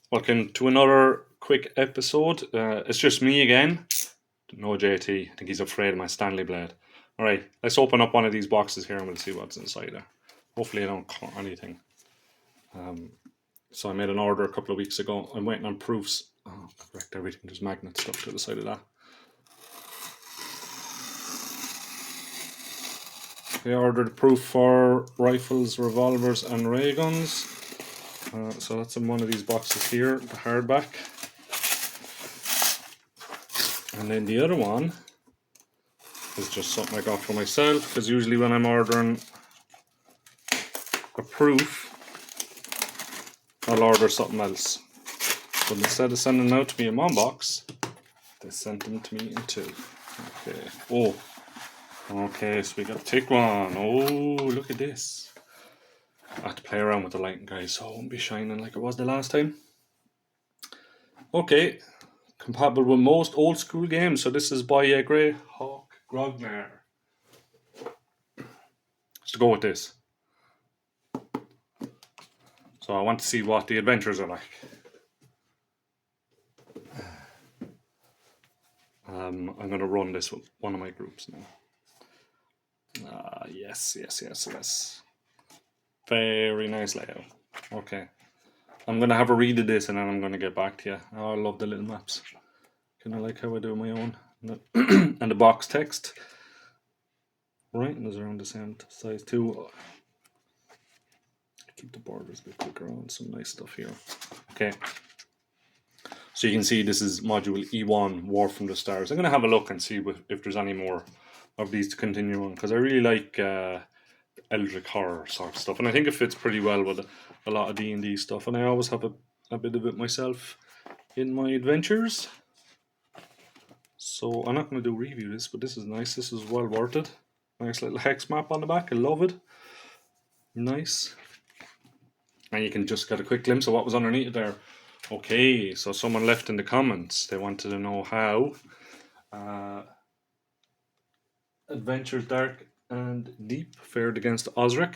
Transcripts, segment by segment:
Welcome to another quick episode. It's just me again. No JT. I think he's afraid of my Stanley blade. Alright, let's open up one of these boxes here and we'll see what's inside there. Hopefully I don't cut anything. So I made an order a couple of weeks ago. I'm waiting on proofs. Oh, correct everything. There's magnet stuck to the side of that. I ordered a proof for rifles, revolvers and Raygunz. So that's in one of these boxes here, the hardback. And then the other one is just something I got for myself, because usually when I'm ordering a proof, I'll order something else. But instead of sending them out to me in one box, they sent them to me in two. Okay. Okay, so we got a thick one. Oh, look at this. I had to play around with the lighting, guys, so it won't be shining like it was the last time. Okay, compatible with most old school games. So this is by Grey Hawk Grognar. Let's go with this. So I want to see what the adventures are like. I'm going to run this with one of my groups now. Yes. Very nice layout. Okay. I'm going to have a read of this and then I'm going to get back to you. Oh, I love the little maps. Kind of like how I do my own. And the box text. Right, and those are around the same size too. Keep the borders a bit quicker on. Some nice stuff here. Okay. So you can see this is module E1, War from the Stars. I'm going to have a look and see if there's any more of these to continue on, because I really like Eldritch horror sort of stuff, and I think it fits pretty well with a lot of D&D stuff, and I always have a bit of it myself in my adventures. So I'm not going to do review this, but this is nice. This is well worth it. Nice little hex map on the back. I love it. Nice. And you can just get a quick glimpse of what was underneath it there. Okay, so someone left in the comments. They wanted to know how Adventures Dark and Deep fared against OSRIC.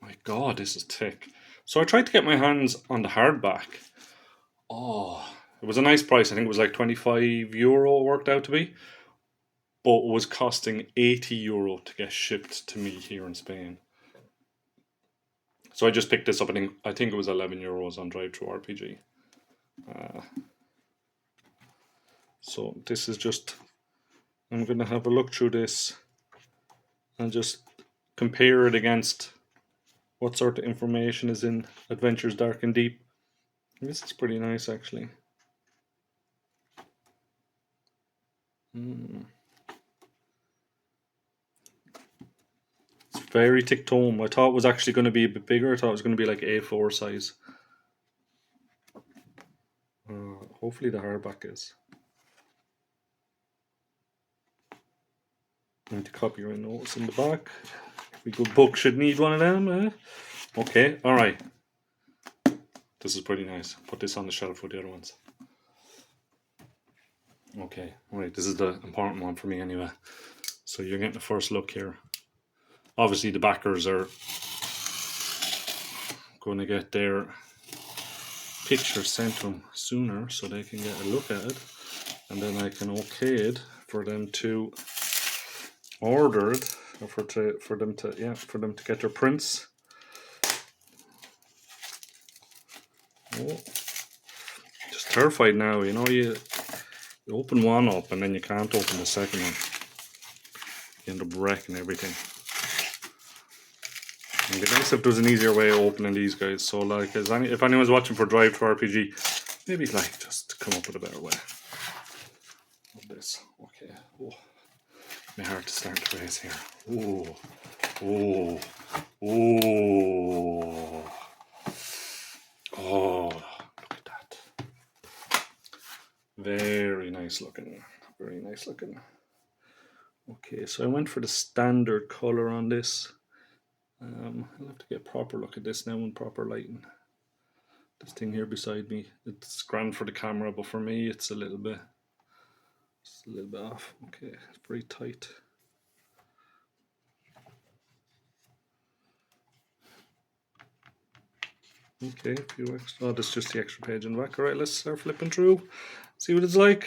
My God, this is thick. So I tried to get my hands on the hardback. Oh, it was a nice price. I think it was like €25 worked out to be. But it was costing €80 to get shipped to me here in Spain. So I just picked this up. I think it was €11 on Drive-Thru-RPG. So this is just, I'm going to have a look through this and just compare it against what sort of information is in Adventures Dark and Deep. This is pretty nice, actually. It's very thick tome. I thought it was actually going to be a bit bigger. I thought it was going to be like A4 size. Hopefully the hardback is. And the copyright notes in the back. Every good book should need one of them. Okay, alright. This is pretty nice. Put this on the shelf with the other ones. Okay, alright, this is the important one for me anyway. So you're getting the first look here. Obviously the backers are going to get their picture sent to them sooner so they can get a look at it. And then I can okay it for them to order it, or for them to get their prints. Oh, just terrified now, you know, you open one up and then you can't open the second one. You end up wrecking everything. It'd be nice if there was an easier way of opening these guys. So like, if anyone's watching for Drive-Thru-RPG, maybe like just come up with a better way of this. Okay. Oh, my heart is starting to race here. Oh. Oh, look at that. Very nice looking. Very nice looking. Okay, so I went for the standard color on this. I'll have to get a proper look at this now in proper lighting. This thing here beside me, it's grand for the camera, but for me it's a little bit off. Okay, it's very tight. Okay, a few extra. Oh, that's just the extra page in the back. All right, let's start flipping through. See what it's like.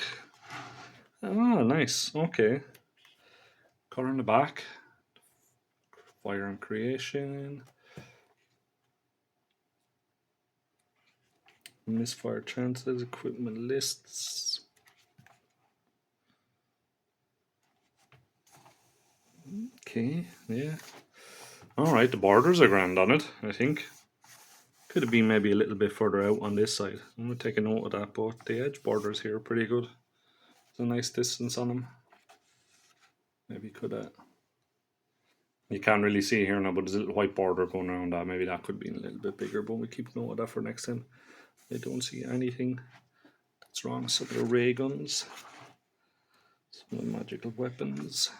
Ah, nice. Okay. Color in the back. Fire and creation. Misfire chances. Equipment lists. Okay, yeah. Alright, the borders are grand on it, I think. Could have been maybe a little bit further out on this side. I'm going to take a note of that, but the edge borders here are pretty good. There's a nice distance on them. Maybe could you can't really see here now, but there's a little white border going around that. Maybe that could be a little bit bigger, but we keep note of that for next time. I don't see anything that's wrong. Some of the Raygunz, some of the magical weapons.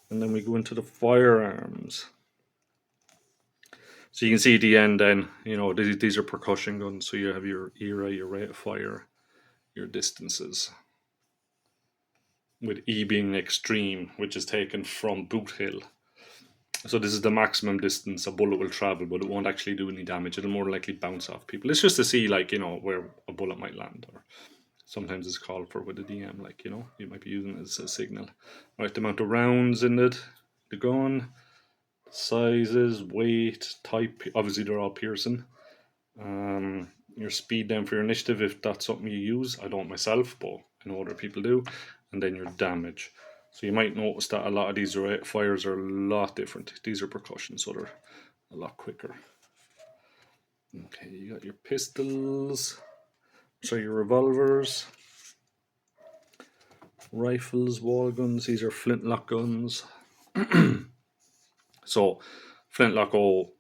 And then we go into the firearms. So you can see at the end then, you know, these are percussion guns. So you have your era, your rate of fire, your distances. With E being extreme, which is taken from boot hill. So this is the maximum distance a bullet will travel, but it won't actually do any damage. It'll more likely bounce off people. It's just to see, like, you know, where a bullet might land. Or sometimes it's called for with a DM, like, you know, you might be using it as a signal. Right, the amount of rounds in it, the gun, sizes, weight, type. Obviously, they're all piercing. Your speed down for your initiative, if that's something you use. I don't myself, but I know other people do. And then your damage. So you might notice that a lot of these fires are a lot different. These are percussion, so they're a lot quicker. Okay, you got your pistols. So your revolvers. Rifles, wall guns. These are flintlock guns. So flintlock all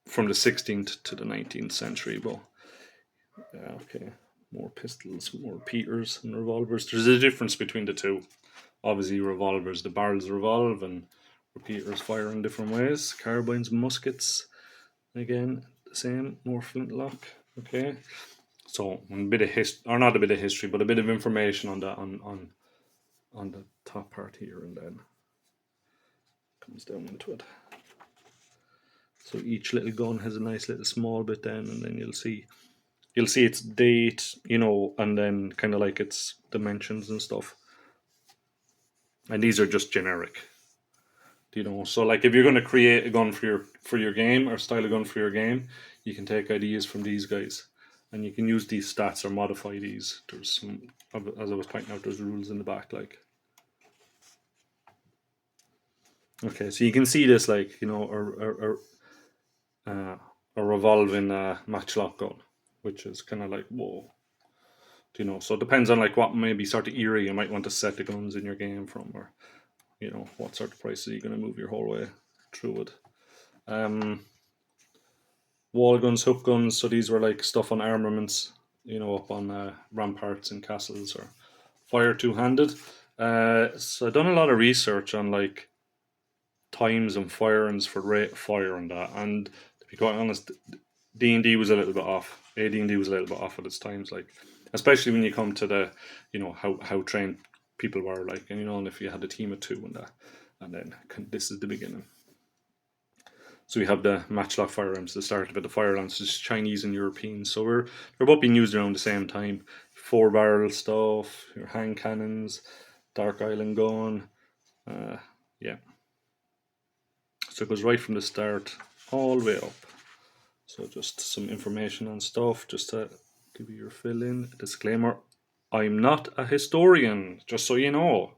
from the 16th to the 19th century, but yeah, okay. More pistols, more repeaters and revolvers. There's a difference between the two. Obviously, revolvers, the barrels revolve, and repeaters fire in different ways. Carbines, muskets, again, the same, more flintlock. Okay, so a bit of history, or not a bit of history, but a bit of information on that on the top part here, and then comes down into it. So each little gun has a nice little small bit then, and then you'll see its date, you know, and then kind of like its dimensions and stuff. And these are just generic, you know. So like if you're going to create a gun for your game, or style a gun for your game, you can take ideas from these guys, and you can use these stats or modify these. There's some, as I was pointing out, there's rules in the back, like. Okay, so you can see this, like, you know, a revolving matchlock gun, which is kind of like, whoa, you know. So it depends on like what maybe sort of era you might want to set the guns in your game from, or you know, what sort of prices are you going to move your whole way through it. Wall guns, hook guns, so these were like stuff on armaments, you know, up on ramparts and castles, or fire two-handed. So I've done a lot of research on like times and firings for rate of fire and that, and to be quite honest, D&D was a little bit off. AD&D was a little bit off at its times, like, especially when you come to the, you know, how trained people were, like, and you know, and if you had a team of two and that, and then this is the beginning. So we have the matchlock firearms, the start of it, the fire lancers, Chinese and European. So they're both being used around the same time. 4-barrel stuff, your hand cannons, Dark Island gun, yeah. So it goes right from the start all the way up. So just some information on stuff, just to give you your fill in. Disclaimer, I'm not a historian, just so you know.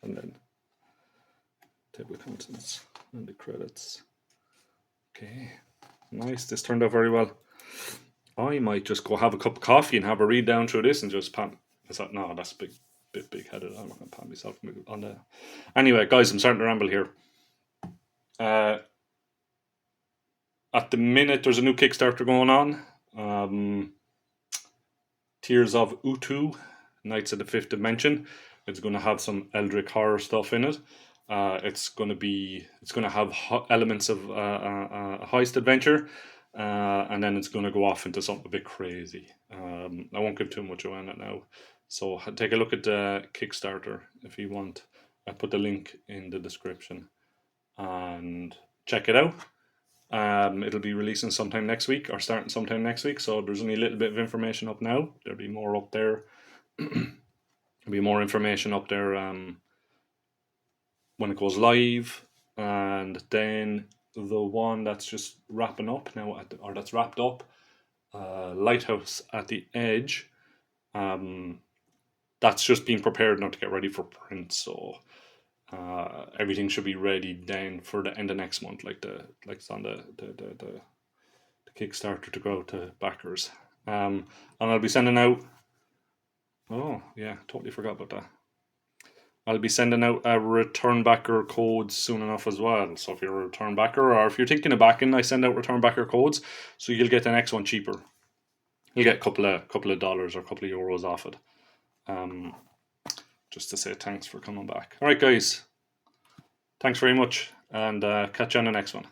And then table of contents and the credits. Okay, nice. This turned out very well. I might just go have a cup of coffee and have a read down through this and just pan. No, that's a bit big headed. I'm not going to pan myself on that. Anyway, guys, I'm starting to ramble here. At the minute, there's a new Kickstarter going on. Tears of Utu, Knights of the Fifth Dimension. It's going to have some Eldritch horror stuff in it. It's going to have elements of a heist adventure, and then it's going to go off into something a bit crazy. I won't give too much away on it now. So take a look at the Kickstarter if you want. I put the link in the description and check it out. It'll be releasing sometime next week, or starting sometime next week. So there's only a little bit of information up now. There'll be more up there. There'll be more information up there when it goes live, and then the one that's just wrapping up now, or that's wrapped up, Lighthouse at the Edge. That's just being prepared now to get ready for print. So everything should be ready then for the end of next month, like it's on the Kickstarter to go to backers. And I'll be sending out. Oh yeah, totally forgot about that. I'll be sending out a return backer codes soon enough as well. So if you're a return backer, or if you're thinking of backing, I send out return backer codes, so you'll get the next one cheaper. You'll get a couple of dollars or a couple of euros off it. Just to say thanks for coming back. All right, guys. Thanks very much, and catch you on the next one.